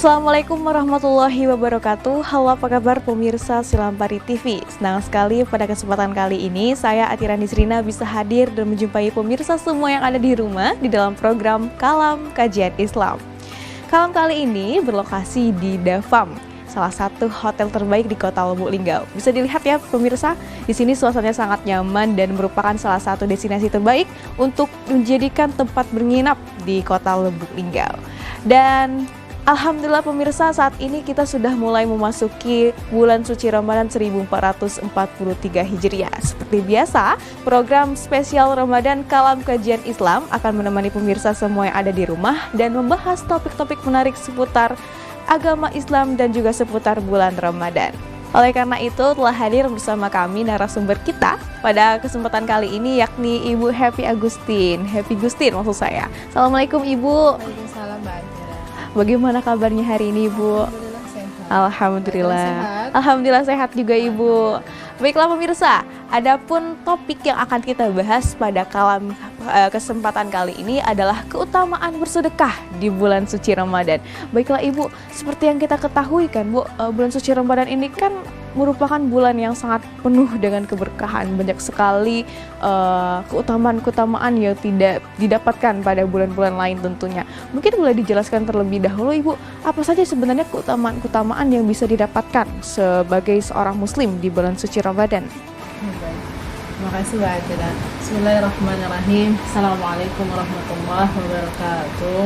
Assalamualaikum warahmatullahi wabarakatuh. Halo, apa kabar pemirsa Silampari TV? Senang sekali pada kesempatan kali ini saya Atira Nisrina bisa hadir dan menjumpai pemirsa semua yang ada di rumah di dalam program Kalam Kajian Islam. Kalam kali ini berlokasi di Dafam, salah satu hotel terbaik di Kota Lubuk Linggau. Bisa dilihat ya pemirsa, di sini suasananya sangat nyaman dan merupakan salah satu destinasi terbaik untuk menjadikan tempat menginap di Kota Lubuk Linggau. Dan alhamdulillah pemirsa, saat ini kita sudah mulai memasuki bulan suci Ramadan 1443 Hijriah. Seperti biasa, program spesial Ramadan Kalam Kajian Islam akan menemani pemirsa semua yang ada di rumah dan membahas topik-topik menarik seputar agama Islam dan juga seputar bulan Ramadan. Oleh karena itu telah hadir bersama kami narasumber kita pada kesempatan kali ini, yakni Ibu Happy Agustin. Happy Gustin maksud saya. Assalamualaikum Ibu. Waalaikumsalam Mbak Atira. Bagaimana kabarnya hari ini, Bu? Alhamdulillah sehat. Alhamdulillah. Sehat. Alhamdulillah sehat juga, Ibu. Baiklah pemirsa, adapun topik yang akan kita bahas pada kesempatan kali ini adalah keutamaan bersedekah di bulan suci Ramadan. Baiklah Ibu, seperti yang kita ketahui kan, Bu, bulan suci Ramadan ini kan merupakan bulan yang sangat penuh dengan keberkahan. Banyak sekali keutamaan-keutamaan yang tidak didapatkan pada bulan-bulan lain tentunya. Mungkin boleh dijelaskan terlebih dahulu Ibu, apa saja sebenarnya keutamaan-keutamaan yang bisa didapatkan sebagai seorang muslim di bulan suci Ramadan? Baik. Terima kasih Mbak Atira. Bismillahirrahmanirrahim. Assalamualaikum warahmatullahi wabarakatuh.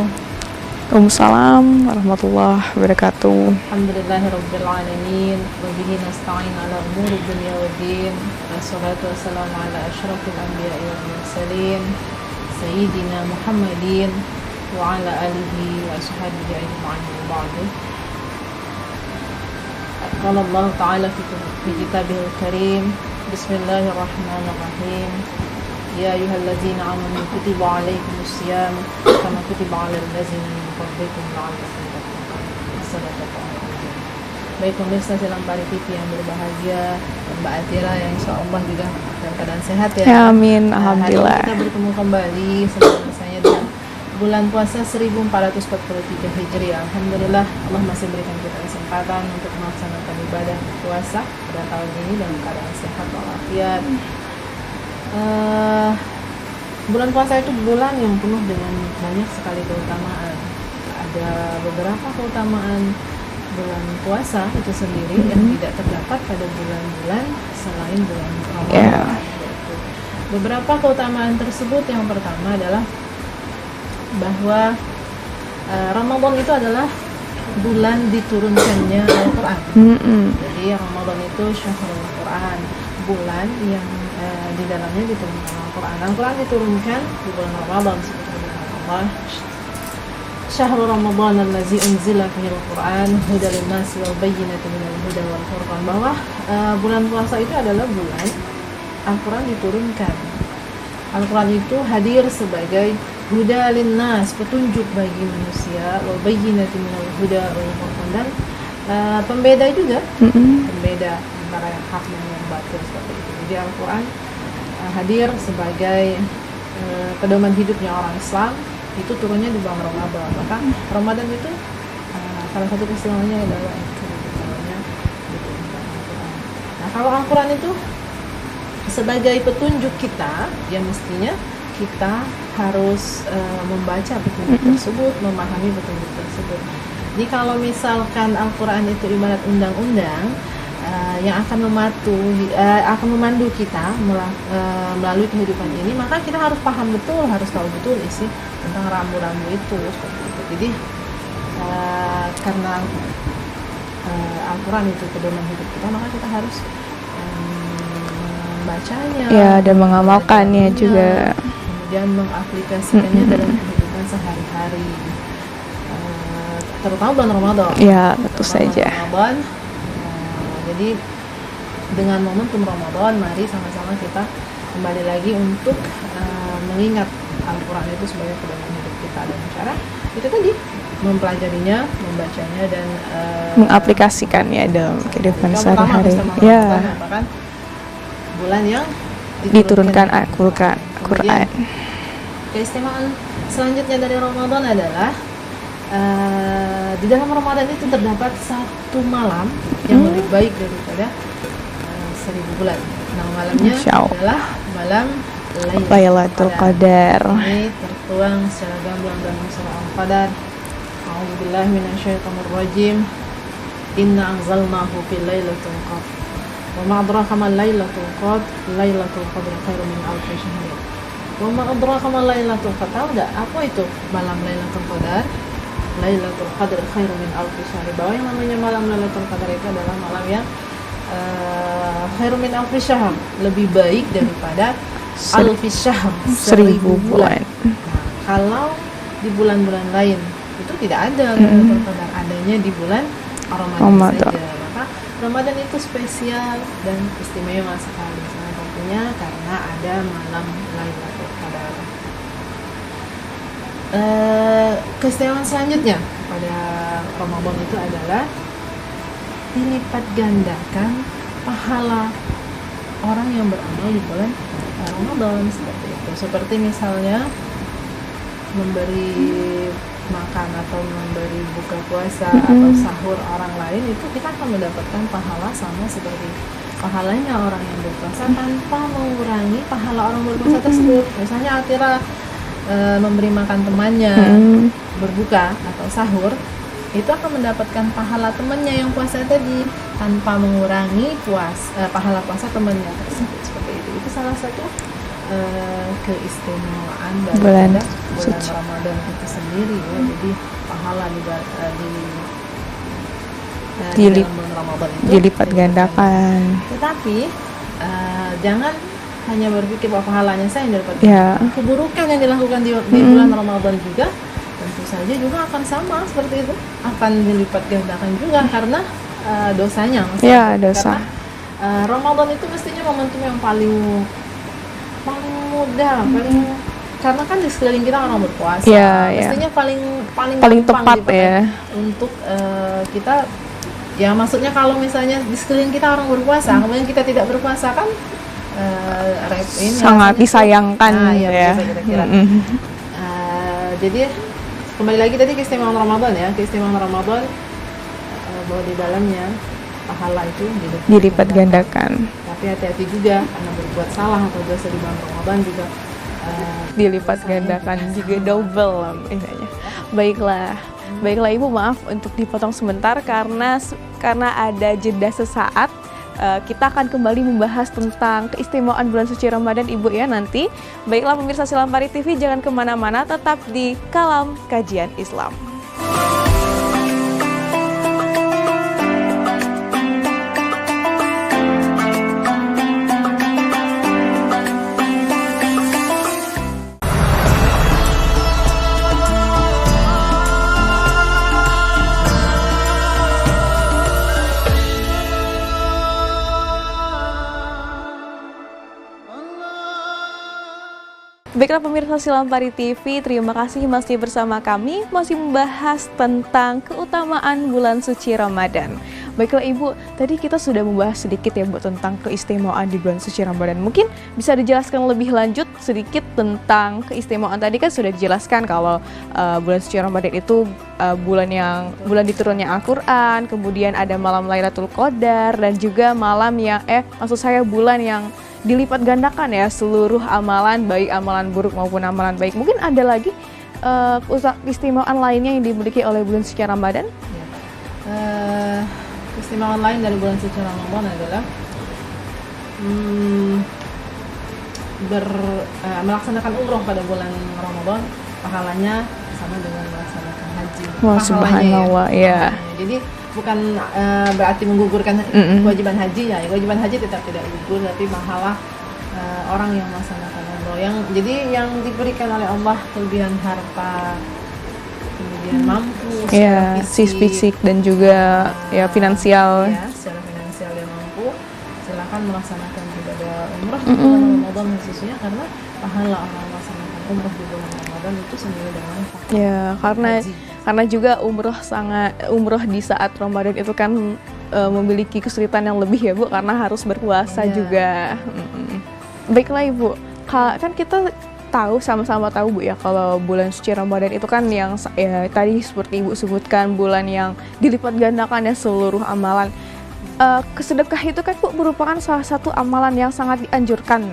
Waalaikumsalam warahmatullahi wabarakatuh. Alhamdulillahirabbil alamin. Wa bihi nasta'in ala umuri dunya waddin. Wassalatu wassalamu ala asyrafil anbiya'i wal mursalin sayyidina Muhammadin wa ala alihi wa ashabihi ajma'in wa ba'du. Qala Allah Ta'ala fi kitabihil karim. Bismillahirrahmanirrahim. Ya ayyuhalladzina amanu kutiba alaikumusiyam kama kutiba alal ladzina min qablikum la'allakum tattaqun. Sadaqallahu. Baik pemirsa Silampari TV yang berbahagia, Mbak Atira yang insyaallah juga dalam keadaan sehat ya. Amin, alhamdulillah. Hari ini kita bertemu kembali selesainya dengan bulan puasa 1443 Hijriah. Alhamdulillah Allah masih berikan kita kesempatan untuk melaksanakan ibadah puasa pada tahun ini dalam keadaan sehat walafiat. Bulan puasa itu bulan yang penuh dengan banyak sekali keutamaan. Ada beberapa keutamaan bulan puasa itu sendiri yang tidak terdapat pada bulan-bulan selain bulan Ramadan. Beberapa keutamaan tersebut, yang pertama adalah bahwa Ramadan itu adalah bulan diturunkannya Al-Quran. Jadi Ramadan itu syahrul Quran, bulan yang di dalamnya diturunkan Al-Quran. Al-Quran diturunkan di bulan Ramadan seperti firman Allah, Syahrul Ramadan allazi unzila fihi al-Quran hudal linnasi wal bayyinati minal huda wal furqan, bahwa bulan puasa itu adalah bulan Al-Quran diturunkan. Al-Quran itu hadir sebagai huda linnas, petunjuk bagi manusia, wal bayyinati minal huda wal furqan, dan pembeda juga, pembeda antara yang hak dan yang batil seperti itu. Jadi Al-Quran hadir sebagai pedoman hidupnya orang Islam, itu turunnya di bulan Ramadan. Maka Ramadan itu salah satu keistimewanya adalah itu turunnya diturunkan Al-Quran. Nah, kalau Al-Quran itu sebagai petunjuk kita, ya mestinya kita harus membaca petunjuk tersebut, memahami petunjuk tersebut. Jadi kalau misalkan Al-Quran itu ibarat undang-undang yang akan memandu kita melalui kehidupan ini, maka kita harus paham betul, harus tahu betul isi tentang rambu-rambu itu seperti itu. Jadi karena Al-Quran itu pedoman hidup kita, maka kita harus membacanya dan mengamalkannya juga, kemudian mengaplikasikannya dalam kehidupan sehari-hari, terutama bulan Ramadan. Ya, tentu saja. Ramadan. Jadi dengan momentum Ramadan, mari sama-sama kita kembali lagi untuk mengingat Al-Quran itu sebagai pedoman hidup kita, dan cara itu tadi mempelajarinya, membacanya, dan mengaplikasikannya dalam kehidupan sehari-hari. Ya, merupakan bulan yang diturunkan Al-Quran. Keistimewaan selanjutnya dari Ramadan adalah Di dalam Ramadan itu terdapat satu malam yang lebih baik daripada 1000 bulan. Nama malamnya Masya Allah. adalah malam Lailatul Qadar. Ini tertuang secara gamblang dalam surah Al-Qadar. A'udzubillahi minasyaitonirrajim. Inna anzalnahu fi lailatul qadr. Wa ma adraka ma lailatul qadr. Lailatul qadr khairum min alfi syahr. Wa ma adraka ma lailatul qadr. Tahu enggak apa itu malam Lailatul Qadar? Lailatul Qadr khairum min alfi syahr. Bahwa yang namanya malam Lailatul Qadar itu adalah malam yang khairum min alfi syahr, lebih baik daripada alfi syahr, 1000 bulan. Nah, kalau di bulan-bulan lain itu tidak ada Lailatul Qadar, adanya di bulan Ramadan saja. Maka Ramadan itu spesial dan istimewa sekali. Salah satunya karena ada malam Lailatul Qadar. Keistimewaan selanjutnya pada Ramadan itu adalah dilipat gandakan pahala orang yang beramal di bulan Ramadan, seperti itu. Seperti misalnya memberi makan atau memberi buka puasa atau sahur orang lain, itu kita akan mendapatkan pahala sama seperti pahalanya orang yang berpuasa tanpa mengurangi pahala orang berpuasa tersebut. Misalnya Atira memberi makan temannya berbuka atau sahur, itu akan mendapatkan pahala temannya yang puasa tadi tanpa mengurangi pahala puasa temannya tersebut, seperti itu. Itu salah satu keistimewaan Bulan daripada bulan Ramadan itu sendiri ya. Jadi pahala di dalam bulan Ramadan itu dilipat gandakan. Tetapi jangan hanya berpikir bahwa pahalanya saya yang dapat. Ya. Keburukan yang dilakukan di bulan Ramadan juga tentu saja juga akan sama seperti itu, akan dilipat gandakan juga karena dosanya. Ya, dosa. Karena Ramadan itu mestinya momentum yang paling mudah, karena kan di sekeliling kita orang berpuasa. Ya, mestinya paling paling gampang tepat gitu ya kan, untuk kita, ya maksudnya kalau misalnya di sekeliling kita orang berpuasa, kemudian kita tidak berpuasa kan sangat disayangkan ya. Kira-kira. Jadi kembali lagi tadi keistimewaan Ramadan ya, keistimewaan Ramadan bahwa di dalamnya pahala itu dilipat gandakan. Tapi hati-hati juga karena berbuat salah atau dosa di bulan Ramadan juga dilipat gandakan juga double lah intinya. Baiklah Ibu, maaf untuk dipotong sebentar karena ada jeda sesaat. Kita akan kembali membahas tentang keistimewaan bulan suci Ramadan Ibu ya nanti. Baiklah pemirsa Silampari TV, jangan kemana-mana, tetap di Kalam Kajian Islam. Baiklah pemirsa Silampari TV, terima kasih masih bersama kami, masih membahas tentang keutamaan bulan suci Ramadan. Baiklah Ibu, tadi kita sudah membahas sedikit ya Bu tentang keistimewaan di bulan suci Ramadan. Mungkin bisa dijelaskan lebih lanjut sedikit tentang keistimewaan. Tadi kan sudah dijelaskan kalau bulan suci Ramadan itu bulan diturunnya Al-Quran, kemudian ada malam Lailatul Qadar, dan juga malam yang bulan yang dilipat gandakan ya seluruh amalan, baik amalan buruk maupun amalan baik. Mungkin ada lagi keistimewaan lainnya yang dimiliki oleh bulan suci Ramadan? Keistimewaan lain dari bulan suci Ramadan adalah melaksanakan umroh pada bulan Ramadan, pahalanya sama dengan melaksanakan haji. Wah, subhanallah ya. Jadi bukan berarti menggugurkan kewajiban haji ya. Kewajiban haji tetap tidak gugur, tapi pahala orang yang melaksanakan umroh. Yang diberikan oleh Allah kelebihan harta, kemudian mampu secara fisik dan juga finansial. Ya, secara finansial yang mampu, silakan melaksanakan ibadah umroh di bulan Ramadan khususnya, karena pahala orang melaksanakan umroh di bulan Ramadan itu senilai dengan karena juga umroh di saat Ramadan itu kan memiliki kesulitan yang lebih ya Bu, karena harus berpuasa juga. Baiklah Ibu, kan kita sama-sama tahu Bu ya, kalau bulan suci Ramadan itu kan yang ya, tadi seperti Ibu sebutkan, bulan yang dilipat gandakan ya seluruh amalan. Kesedekah itu kan Bu merupakan salah satu amalan yang sangat dianjurkan,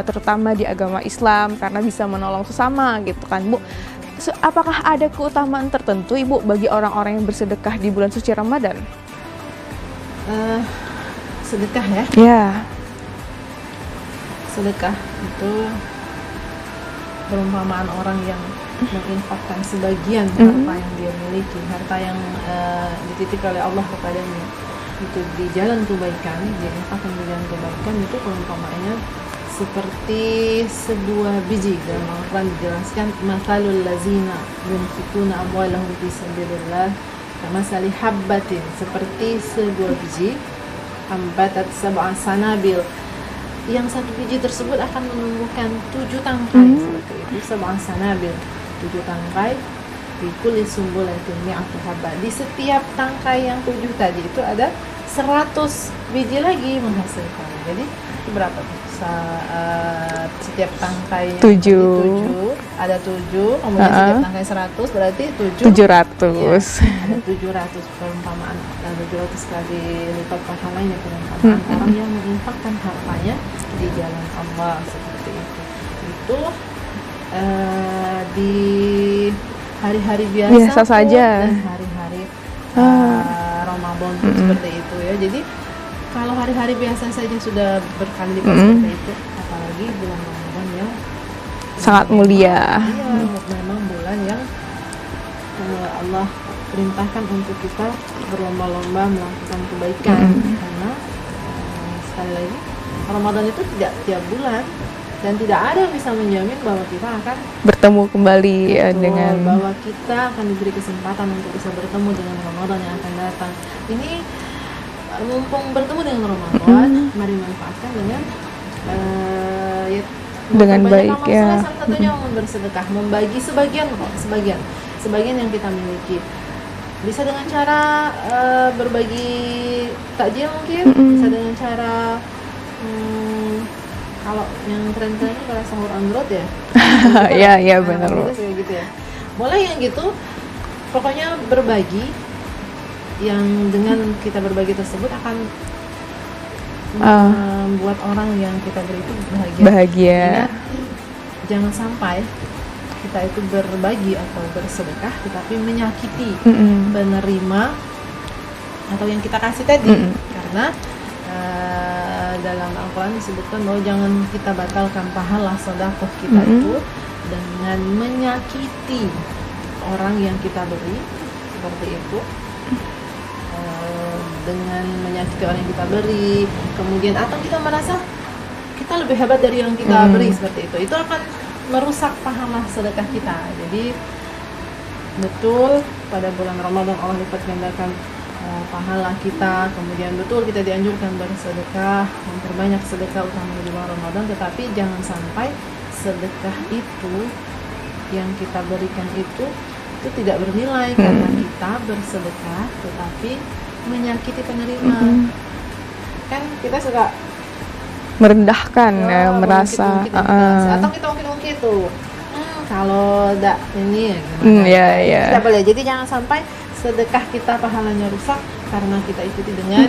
terutama di agama Islam, karena bisa menolong sesama gitu kan Bu. Apakah ada keutamaan tertentu Ibu bagi orang-orang yang bersedekah di bulan suci Ramadan? Sedekah ya. Ya. Sedekah itu perumpamaan orang yang menginfakkan sebagian harta yang dia miliki, harta yang dititipkan oleh Allah kepadanya, itu di jalan kebaikan, dia infakkan di jalan kebaikan. Itu perumpamaannya seperti sebuah biji. Dalam Al-Quran dijelaskan, mathalul lazina yunfikuna amwalahum fi sabilillah kamathali habbatin, seperti sebuah biji, ambatat sab'a sanabil, yang satu biji tersebut akan menumbuhkan 7 tangkai, seperti itu. Sab'a sanabil, 7 tangkai, di kulli sumbulatin mi'atu habba, di setiap tangkai yang 7 tadi itu ada 100 biji lagi menghasilkan. Jadi itu berapa tuh? Setiap tangkai 7 ada 7, kemudian setiap tangkai 100 berarti 700. Ya, ada 700 perumpamaan, 700 kali lipat pahalanya perumpamaan orang yang menginfakkan hartanya di jalan Allah, seperti itu. Itu di hari-hari biasa saja, dan hari-hari Ramadan pun seperti itu ya. Jadi kalau hari-hari biasa saja sudah berkali lipat seperti itu, apalagi bulan Ramadan yang sangat mulia. Iya, memang bulan yang Allah perintahkan untuk kita berlomba-lomba melakukan kebaikan, karena sekali lagi Ramadan itu tidak tiap bulan, dan tidak ada yang bisa menjamin bahwa kita akan bertemu kembali dengan, bahwa kita akan diberi kesempatan untuk bisa bertemu dengan Ramadan yang akan datang. Ini mumpung bertemu dengan Ramadan, mari manfaatkan dengan dengan baik ya. Salah satunya bersedekah, membagi sebagian yang kita miliki. Bisa dengan cara berbagi takjil mungkin, bisa dengan cara kalau yang tren-tren ini kalau sahur on the road ya. Iya benar. Gitu ya. Boleh yang gitu. Pokoknya berbagi, yang dengan kita berbagi tersebut akan membuat orang yang kita beri itu bahagia. Ingat, jangan sampai kita itu berbagi atau bersedekah tetapi menyakiti penerima atau yang kita kasih tadi, karena dalam Al-Quran disebutkan bahwa jangan kita batalkan pahala sedekah kita itu dengan menyakiti orang yang kita beri, seperti itu. Dengan menyakiti orang yang kita beri, kemudian atau kita merasa kita lebih hebat dari yang kita beri, seperti itu akan merusak pahala sedekah kita. Jadi betul pada bulan Ramadan Allah lipat gandakan pahala kita, kemudian betul kita dianjurkan bersedekah, memperbanyak sedekah utama di bulan Ramadan, tetapi jangan sampai sedekah itu yang kita berikan itu tidak bernilai karena kita bersedekah tetapi menyakiti penerima. Kan kita suka merendahkan merasa atau kita mungkin tuh kalau enggak ini gimana ya. Tidak boleh. Jadi jangan sampai sedekah kita pahalanya rusak karena kita ikuti dengan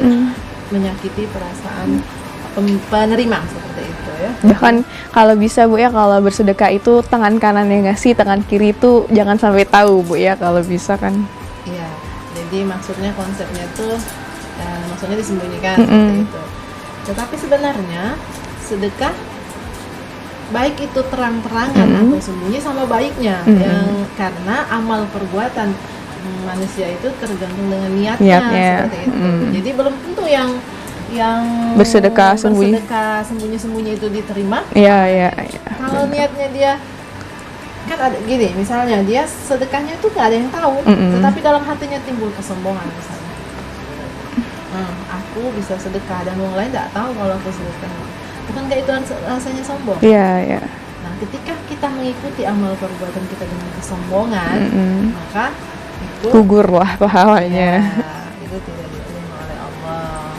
menyakiti perasaan penerima, seperti itu ya. Bahkan kalau bisa Bu ya, kalau bersedekah itu tangan kanan yang ngasih, tangan kiri itu jangan sampai tahu Bu ya, kalau bisa kan. Iya, jadi maksudnya konsepnya tuh maksudnya disembunyikan, seperti itu. Tetapi sebenarnya sedekah baik itu terang-terangan atau sembunyi sama baiknya, yang karena amal perbuatan manusia itu tergantung dengan niatnya. Seperti itu. Jadi belum tentu yang bersedekah sembunyi-sembunyi itu diterima. Iya. Kalau niatnya dia kan ada gini, misalnya dia sedekahnya itu nggak ada yang tahu, tetapi dalam hatinya timbul kesombongan misalnya. Aku bisa sedekah dan orang lain nggak tahu kalau aku sedekah. Bukankah itu rasanya sombong? Iya. Nah, ketika kita mengikuti amal perbuatan kita dengan kesombongan, maka itu gugurlah pahalanya. Ya, itu tidak diterima oleh Allah.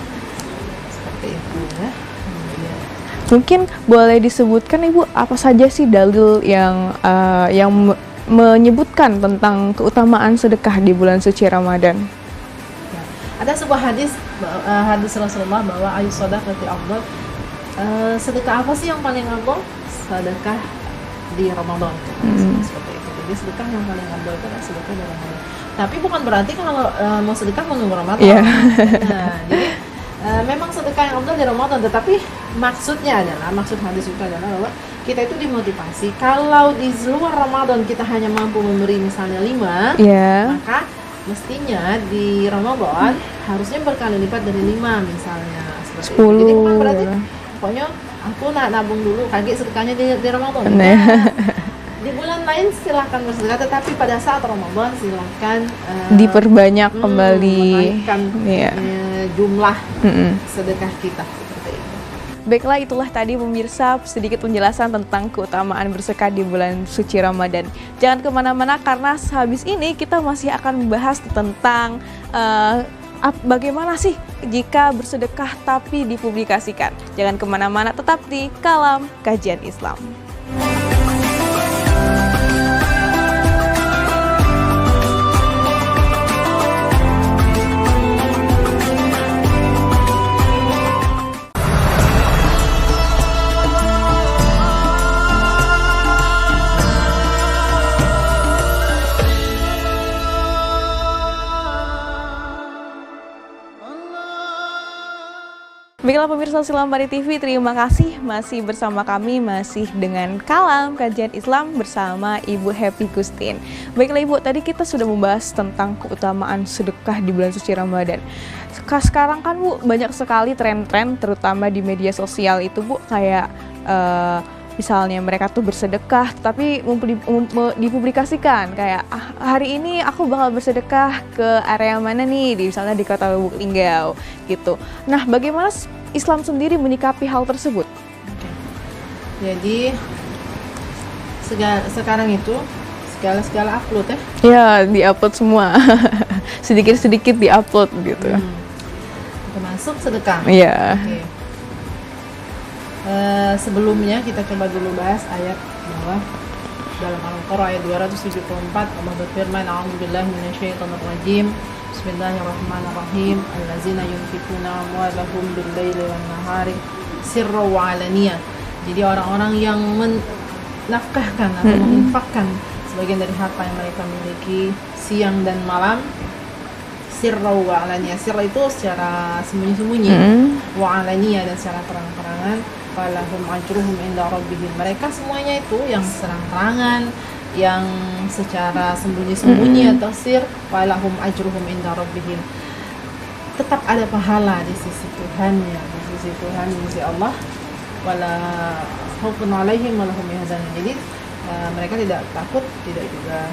Seperti itu ya. Mungkin boleh disebutkan Ibu apa saja sih dalil yang menyebutkan tentang keutamaan sedekah di bulan suci Ramadan? Ya. Ada sebuah hadis Rasulullah bahwa ayu shadaqati afdal. Sedekah apa sih yang paling afdal? Sedekah di Ramadan. Seperti itu. Jadi sedekah yang paling afdal itu adalah sedekah di Ramadan. Tapi bukan berarti kalau mau sedekah menunggu Ramadan. Yeah. Nah, jadi memang sedekah yang afdal di Ramadan, tetapi maksud hadis itu adalah bahwa kita itu dimotivasi kalau di luar Ramadan kita hanya mampu memberi misalnya 5, maka mestinya di Ramadan harusnya berkali lipat dari 5 misalnya, seperti 10. itu. Jadi bukan berarti pokoknya aku nabung dulu kaget sedekahnya di Ramadan. Di bulan lain silahkan bersedekah, tetapi pada saat Ramadan silahkan diperbanyak kembali jumlah sedekah kita. Baiklah, itulah tadi pemirsa sedikit penjelasan tentang keutamaan bersedekah di bulan suci Ramadan. Jangan kemana-mana karena habis ini kita masih akan membahas tentang bagaimana sih jika bersedekah tapi dipublikasikan. Jangan kemana-mana, tetap di Kalam Kajian Islam. Baiklah pemirsa Silambari TV, terima kasih masih bersama kami, masih dengan Kalam Kajian Islam bersama Ibu Happy Gustin. Baiklah Ibu, tadi kita sudah membahas tentang keutamaan sedekah di bulan suci Ramadan. Sekarang kan Bu, banyak sekali tren-tren terutama di media sosial itu Bu, kayak misalnya mereka tuh bersedekah tapi dipublikasikan kayak hari ini aku bakal bersedekah ke area mana nih, misalnya di Kota Lubuk Linggau gitu. Nah, bagaimana Islam sendiri menyikapi hal tersebut? Jadi sekarang itu segala upload ya di-upload semua. Sedikit-sedikit di-upload gitu. Termasuk sedekah. Iya. Sebelumnya kita coba dulu bahas ayat bahwa dalam Al-Qur'an ayat 274 Allah berfirman, a'udzubillahi minasyaitonirrajim, bismillahirrahmanirrahim, allazina yunfikuna amwalahum bil-laili wan-nahari sirran wa 'alaniyah. Jadi orang-orang yang menafkahkan atau menginfakkan sebagian dari harta yang mereka miliki siang dan malam, sirran wa 'alaniyah. Sirra itu secara sembunyi-sembunyi, wa 'alaniyah dan secara terang-terangan. Falahum ajruhum inda rabbihim. Mereka semuanya itu yang terang-terangan, yang secara sembunyi-sembunyi atau sir, falahum ajruhum inda rabbihim. Tetap ada pahala di sisi Tuhannya, di sisi Allah. Wala khaufun 'alaihim wa lahum yahzanun. Jadi mereka tidak takut, tidak juga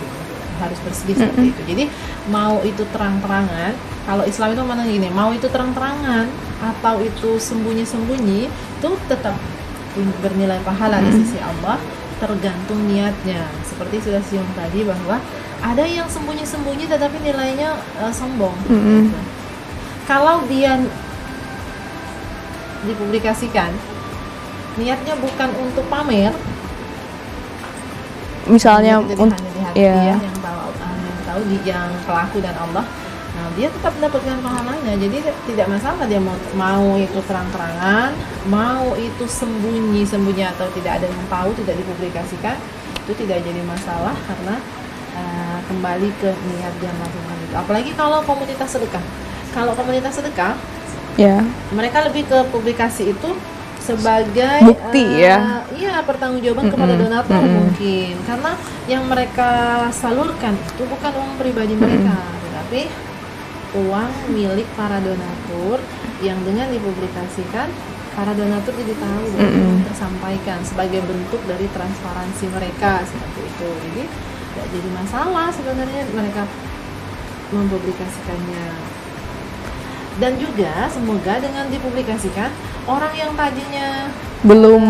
harus bersedih seperti itu. Jadi mau itu terang-terangan, kalau Islam itu mana gini, mau itu terang-terangan atau itu sembunyi-sembunyi, itu tetap bernilai pahala di sisi Allah, tergantung niatnya. Seperti sudah singgung tadi bahwa ada yang sembunyi-sembunyi tetapi nilainya sombong. Kalau dia dipublikasikan, niatnya bukan untuk pamer, misalnya hanya di hati yang tahu yang pelaku dan Allah. Nah, dia tetap mendapatkan pahalanya. Jadi tidak masalah dia mau itu terang-terangan, mau itu sembunyi-sembunyi atau tidak ada yang tahu, tidak dipublikasikan, itu tidak jadi masalah karena kembali ke niat dia melakukan itu. Apalagi kalau komunitas sedekah. Kalau komunitas sedekah, mereka lebih ke publikasi itu sebagai bukti pertanggungjawaban kepada donatur mungkin, karena yang mereka salurkan itu bukan uang pribadi mereka, tetapi uang milik para donatur yang dengan dipublikasikan para donatur jadi tahu dan tersampaikan sebagai bentuk dari transparansi mereka seperti itu. Jadi tidak jadi masalah sebenarnya mereka mempublikasikannya. Dan juga semoga dengan dipublikasikan orang yang tadinya belum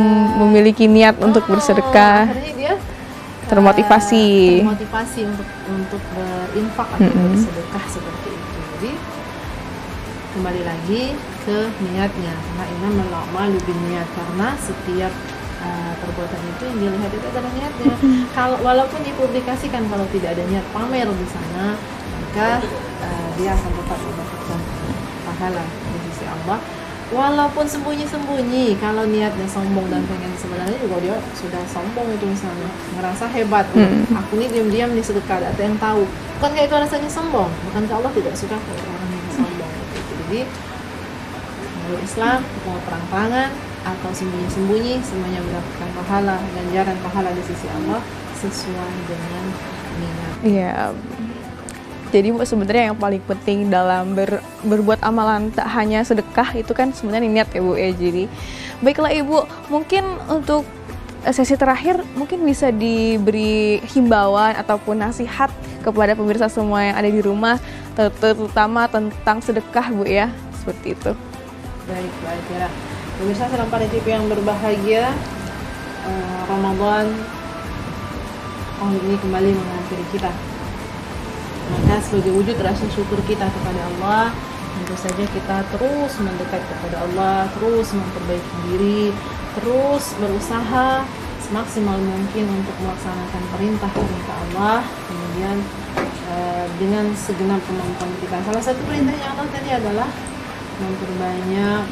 memiliki niat untuk bersedekah, akhirnya dia termotivasi untuk berinfak atau bersedekah seperti itu. Jadi kembali lagi ke niatnya, karena innamal a'malu binniyat, karena setiap perbuatan itu yang dilihat itu adalah niatnya. Kalau walaupun dipublikasikan, kalau tidak ada niat pamer di sana, maka dia akan tetap mendapatkan pahala di sisi Allah. Walaupun sembunyi-sembunyi, kalau niatnya sombong dan pengen, sebenarnya juga dia sudah sombong itu, misalnya ngerasa hebat, aku ini diam-diam nih sedekah, ada yang tahu. Bukankah itu rasanya sombong? Bukankah Allah tidak suka kalau orang yang sombong gitu. Jadi menurut Islam, mau terang-terangan atau sembunyi-sembunyi, semuanya mendapatkan pahala, ganjaran pahala di sisi Allah sesuai dengan niat. Iya. Jadi Bu, sebenarnya yang paling penting dalam berbuat amalan tak hanya sedekah itu kan sebenarnya niat ya Bu ya. Jadi baiklah Ibu, mungkin untuk sesi terakhir mungkin bisa diberi himbauan ataupun nasihat kepada pemirsa semua yang ada di rumah, terutama tentang sedekah Bu ya, seperti itu. Baik ya. Pemirsa Selampari TV yang berbahagia, Ramadan tahun ini kembali menghampiri kita. Maka sebagai wujud rasa syukur kita kepada Allah, tentu saja kita terus mendekat kepada Allah, terus memperbaiki diri, terus berusaha semaksimal mungkin untuk melaksanakan perintah-perintah Allah, kemudian dengan segenap kemampuan kita. Salah satu perintahnya Allah tadi adalah memperbanyak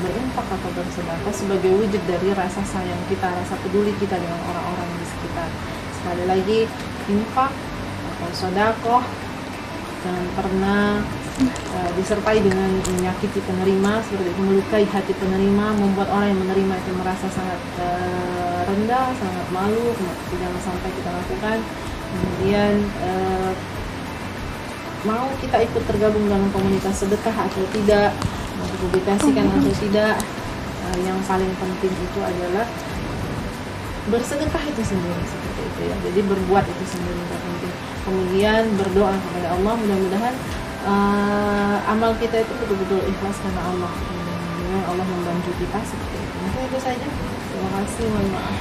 berinfak atau bersedekah sebagai wujud dari rasa sayang kita, rasa peduli kita dengan orang-orang di sekitar. Sekali lagi, infak atau sedekah jangan pernah disertai dengan menyakiti penerima, seperti itu, melukai hati penerima, membuat orang yang menerima itu merasa sangat rendah, sangat malu. Jangan sampai kita lakukan. Kemudian mau kita ikut tergabung dalam komunitas sedekah atau tidak, mau dipublikasikan atau tidak, yang paling penting itu adalah bersedekah itu sendiri, seperti itu ya. Jadi berbuat itu sendiri yang penting. Kemudian berdoa kepada Allah, mudah-mudahan amal kita itu betul-betul ikhlas karena Allah. Mudah-mudahan Allah membantu kita seperti itu. Mungkin itu saja. Terima kasih, mohon maaf.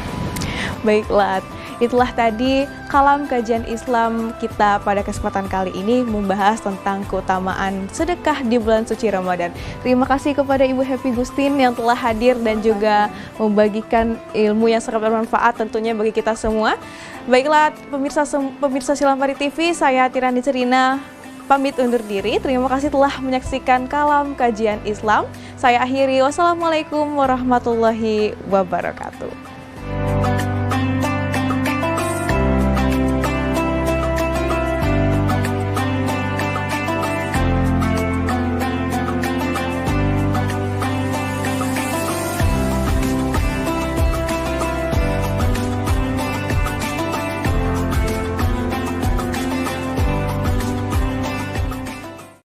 Baiklah, itulah tadi kalam kajian Islam kita pada kesempatan kali ini membahas tentang keutamaan sedekah di bulan suci Ramadan. Terima kasih kepada Ibu Happy Gustin yang telah hadir dan juga membagikan ilmu yang sangat bermanfaat tentunya bagi kita semua. Baiklah pemirsa Selampari TV, saya Tirani Serina pamit undur diri. Terima kasih telah menyaksikan kalam kajian Islam. Saya akhiri, wassalamualaikum warahmatullahi wabarakatuh.